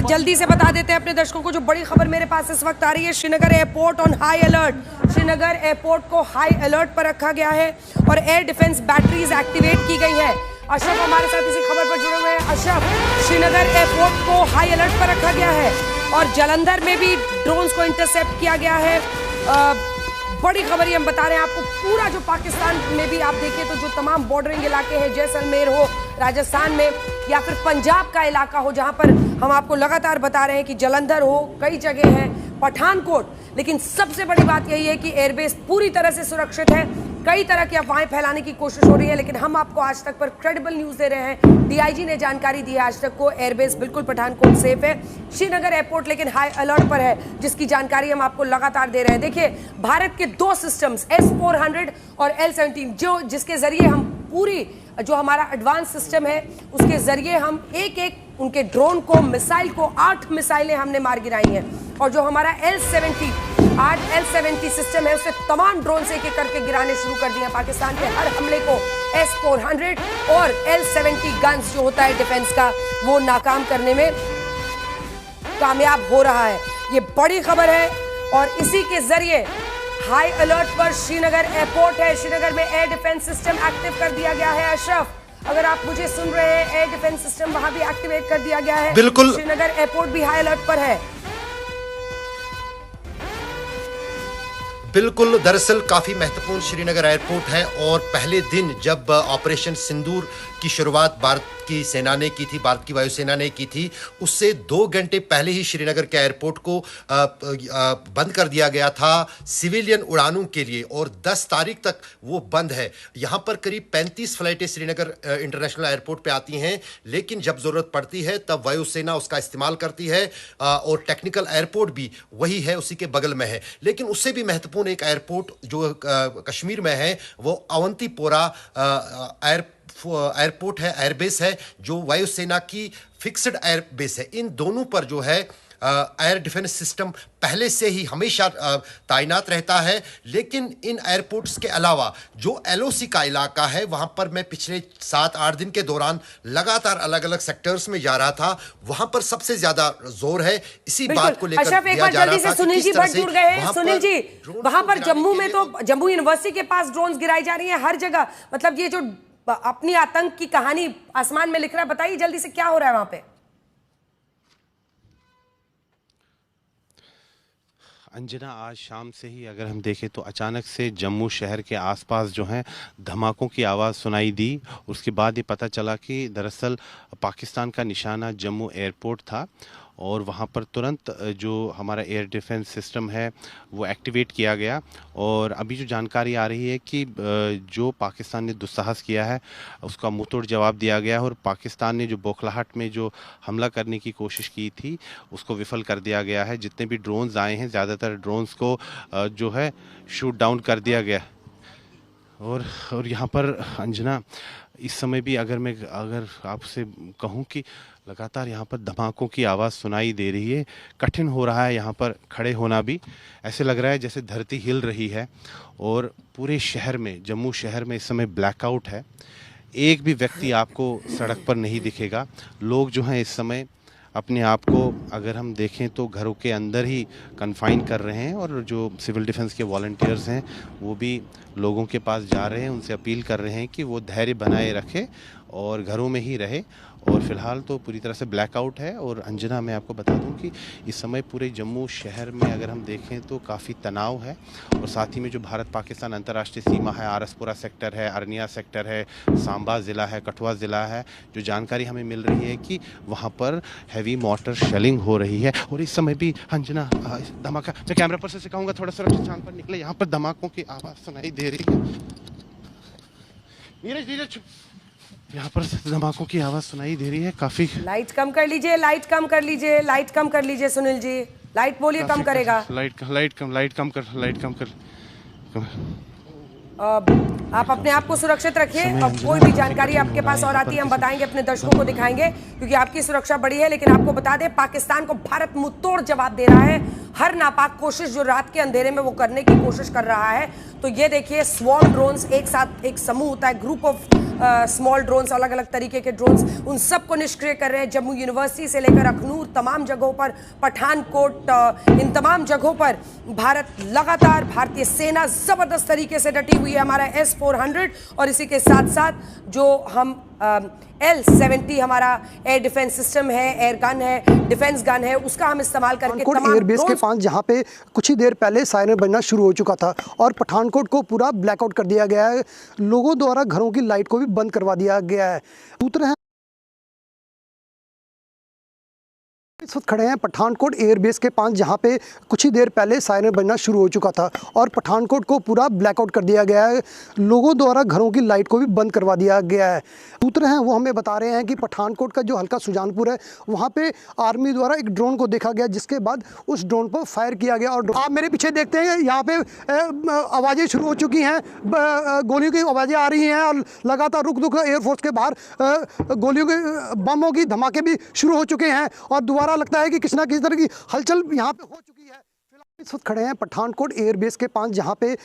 जल्दी से बता देते हैं अपने दर्शकों को जो बड़ी खबर मेरे पास इस वक्त आ रही है। Srinagar airport on high alert. Srinagar airport को हाई अलर्ट पर रखा गया है और एयर डिफेंस बैटरीज एक्टिवेट की गई हैं। अशरफ हमारे साथ इसी खबर पर जुड़े हुए हैं। अशरफ, श्रीनगर एयरपोर्ट को हाई अलर्ट पर रखा गया है और जालंधर में भी ड्रोन्स को इंटरसेप्ट किया गया है। बड़ी खबर ये हम बता रहे हैं आपको। पूरा जो पाकिस्तान में भी आप देखिए तो जो तमाम बॉर्डरिंग इलाके हैं, जैसलमेर हो राजस्थान में या फिर पंजाब का इलाका हो, जहां पर हम आपको लगातार बता रहे हैं कि जालंधर हो, कई जगह है, पठानकोट, लेकिन सबसे बड़ी बात यही है कि एयरबेस पूरी तरह से सुरक्षित है। कई तरह की अफवाहें फैलाने की कोशिश हो रही है, लेकिन हम आपको आज तक पर क्रेडिबल न्यूज दे रहे हैं। डीआईजी ने जानकारी दी है आज तक को, एयरबेस बिल्कुल पठानकोट सेफ है। श्रीनगर एयरपोर्ट लेकिन हाई अलर्ट पर है, जिसकी जानकारी हम आपको लगातार दे रहे हैं। देखिए, भारत के दो सिस्टम्स S-400 और L-17 जिसके जरिए हम पूरी जो हमारा एडवांस सिस्टम है उसके जरिए हम एक एक उनके ड्रोन को, मिसाइल को, 8 मिसाइलें हमने मार गिराई हैं। और जो हमारा L-70 सिस्टम है उससे तमाम ड्रोन से एक एक करके गिराने शुरू कर दिए। पाकिस्तान के हर हमले को S-400 और L-70 गन्स जो होता है डिफेंस का, वो नाकाम करने में कामयाब हो रहा है। ये बड़ी खबर है और इसी के जरिए हाई अलर्ट पर श्रीनगर एयरपोर्ट है। श्रीनगर में एयर डिफेंस सिस्टम एक्टिव कर दिया गया है। अशरफ, अगर आप मुझे सुन रहे हैं, एयर डिफेंस सिस्टम वहां भी एक्टिवेट कर दिया गया है। बिल्कुल, श्रीनगर एयरपोर्ट भी हाई अलर्ट पर है। बिल्कुल, दरअसल काफी महत्वपूर्ण श्रीनगर एयरपोर्ट है और पहले दिन जब ऑपरेशन सिंदूर की शुरुआत भारत की सेना ने की थी, भारत की वायुसेना ने की थी, उससे 2 घंटे पहले ही श्रीनगर के एयरपोर्ट को बंद कर दिया गया था सिविलियन उड़ानों के लिए और 10 तारीख तक वो बंद है। यहाँ पर करीब 35 फ्लाइटें श्रीनगर इंटरनेशनल एयरपोर्ट पे आती हैं, लेकिन जब जरूरत पड़ती है तब वायुसेना उसका इस्तेमाल करती है और टेक्निकल एयरपोर्ट भी वही है, उसी के बगल में है। लेकिन उससे भी महत्वपूर्ण एक एयरपोर्ट जो कश्मीर में है वो अवंतीपोरा एयरपोर्ट है, एयरबेस है, जो वायुसेना की फिक्स्ड एयरबेस है। इन दोनों पर जो है एयर डिफेंस सिस्टम पहले से ही हमेशा तैनात रहता है। लेकिन इन एयरपोर्ट्स के अलावा जो LOC का इलाका है, वहां पर मैं पिछले 7-8 दिन के दौरान लगातार अलग अलग सेक्टर्स में जा रहा था। वहां पर सबसे ज्यादा जोर है इसी बात को लेकर दिया जा रहा था। सुनील जी भट्ट जुड़ गए हैं। सुनील जी, वहां पर जम्मू में तो जम्मू यूनिवर्सिटी के पास ड्रोन गिराई जा रही है हर जगह। मतलब ये जो अपनी आतंक की कहानी आसमान में लिख रहा है, बताइए जल्दी से क्या हो रहा है वहां पे। अंजना, आज शाम से ही अगर हम देखें तो अचानक से जम्मू शहर के आसपास जो है धमाकों की आवाज़ सुनाई दी। उसके बाद ये पता चला कि दरअसल पाकिस्तान का निशाना जम्मू एयरपोर्ट था और वहाँ पर तुरंत जो हमारा एयर डिफेंस सिस्टम है वो एक्टिवेट किया गया। और अभी जो जानकारी आ रही है कि जो पाकिस्तान ने दुस्साहस किया है उसका मुंहतोड़ जवाब दिया गया है और पाकिस्तान ने जो बौखलाहट में जो हमला करने की कोशिश की थी उसको विफल कर दिया गया है। जितने भी ड्रोन्स आए हैं, ज़्यादातर ड्रोन्स को जो है शूट डाउन कर दिया गया। और यहाँ पर अंजना, इस समय भी अगर आपसे कहूँ कि लगातार यहाँ पर धमाकों की आवाज़ सुनाई दे रही है। कठिन हो रहा है यहाँ पर खड़े होना भी। ऐसे लग रहा है जैसे धरती हिल रही है और पूरे शहर में, जम्मू शहर में इस समय ब्लैकआउट है। एक भी व्यक्ति आपको सड़क पर नहीं दिखेगा। लोग जो हैं इस समय अपने आप को अगर हम देखें तो घरों के अंदर ही कन्फाइन कर रहे हैं और जो सिविल डिफेंस के वॉलंटियर्स हैं वो भी लोगों के पास जा रहे हैं, उनसे अपील कर रहे हैं कि वो धैर्य बनाए रखें और घरों में ही रहे। और फिलहाल तो पूरी तरह से ब्लैकआउट है। और अंजना, मैं आपको बता दूं कि इस समय पूरे जम्मू शहर में अगर हम देखें तो काफ़ी तनाव है और साथ ही में जो भारत पाकिस्तान अंतर्राष्ट्रीय सीमा है, आरसपुरा सेक्टर है, अरनिया सेक्टर है, सांबा ज़िला है, कठुआ ज़िला है, जो जानकारी हमें मिल रही है कि वहाँ पर हैवी मोटर शेलिंग हो रही है। और इस समय भी अंजना धमाका, मैं कैमरा पर्सन से कहूँगा थोड़ा सुरक्षित स्थान पर निकले। यहाँ पर धमाकों की आवाज़ सुनाई दे रही है। नीरज, यहाँ पर धमाकों की आवाज सुनाई दे रही है। काफी लाइट कम कर लीजिए, लाइट कम कर लीजिए, लाइट कम कर लीजिए। सुनील जी, लाइट बोलिए कम करेगा। लाइट कम कर। आप अपने आप को सुरक्षित रखिए। अब कोई भी जानकारी आपके पास और आती है हम बताएंगे, अपने दर्शकों को दिखाएंगे, क्योंकि आपकी सुरक्षा बड़ी है। लेकिन आपको बता दें, पाकिस्तान को भारत मुंहतोड़ जवाब दे रहा है। हर नापाक कोशिश जो रात के अंधेरे में वो करने की कोशिश कर रहा है। तो ये देखिए, स्वॉर्म ड्रोन्स एक साथ, एक समूह होता है, ग्रुप ऑफ स्मॉल ड्रोन्स, अलग अलग तरीके के ड्रोन्स, उन सबको निष्क्रिय कर रहे हैं। जम्मू यूनिवर्सिटी से लेकर अखनूर, तमाम जगहों पर, पठानकोट, इन तमाम जगहों पर भारत लगातार, भारतीय सेना जबरदस्त तरीके से डटी हुई है। हमारा S-400 और इसी के साथ साथ जो हम L-70 हमारा एयर डिफेंस सिस्टम है, एयर गन है, डिफेंस गन है, उसका हम इस्तेमाल करके पठानकोट एयरबेस के पास जहां पे कुछ ही देर पहले सायरन बजना शुरू हो चुका था और पठानकोट को पूरा ब्लैकआउट कर दिया गया है। लोगों द्वारा घरों की लाइट को भी बंद करवा दिया गया है। सूत्र हैं इस वक्त खड़े हैं पठानकोट एयरबेस के पास जहां पे कुछ ही देर पहले सायरन बजना शुरू हो चुका था और पठानकोट को पूरा ब्लैकआउट कर दिया गया है। लोगों द्वारा घरों की लाइट को भी बंद करवा दिया गया है। सूत्र हैं वो हमें बता रहे हैं कि पठानकोट का जो हल्का सुजानपुर है वहां पे आर्मी द्वारा एक ड्रोन को देखा गया, जिसके बाद उस ड्रोन पर फायर किया गया। और आप मेरे पीछे देखते हैं यहाँ पे आवाज़ें शुरू हो चुकी हैं, गोलियों की आवाज़ें आ रही हैं और लगातार रुक रुक एयरफोर्स के बाहर गोलियों के बमों की धमाके भी शुरू हो चुके हैं और दोबारा लगता है कि किसी ना किसी तरह की हलचल यहाँ पे हो चुकी है। फिलहाल इस वक्त खड़े हैं पठानकोट एयरबेस के पास जहाँ पे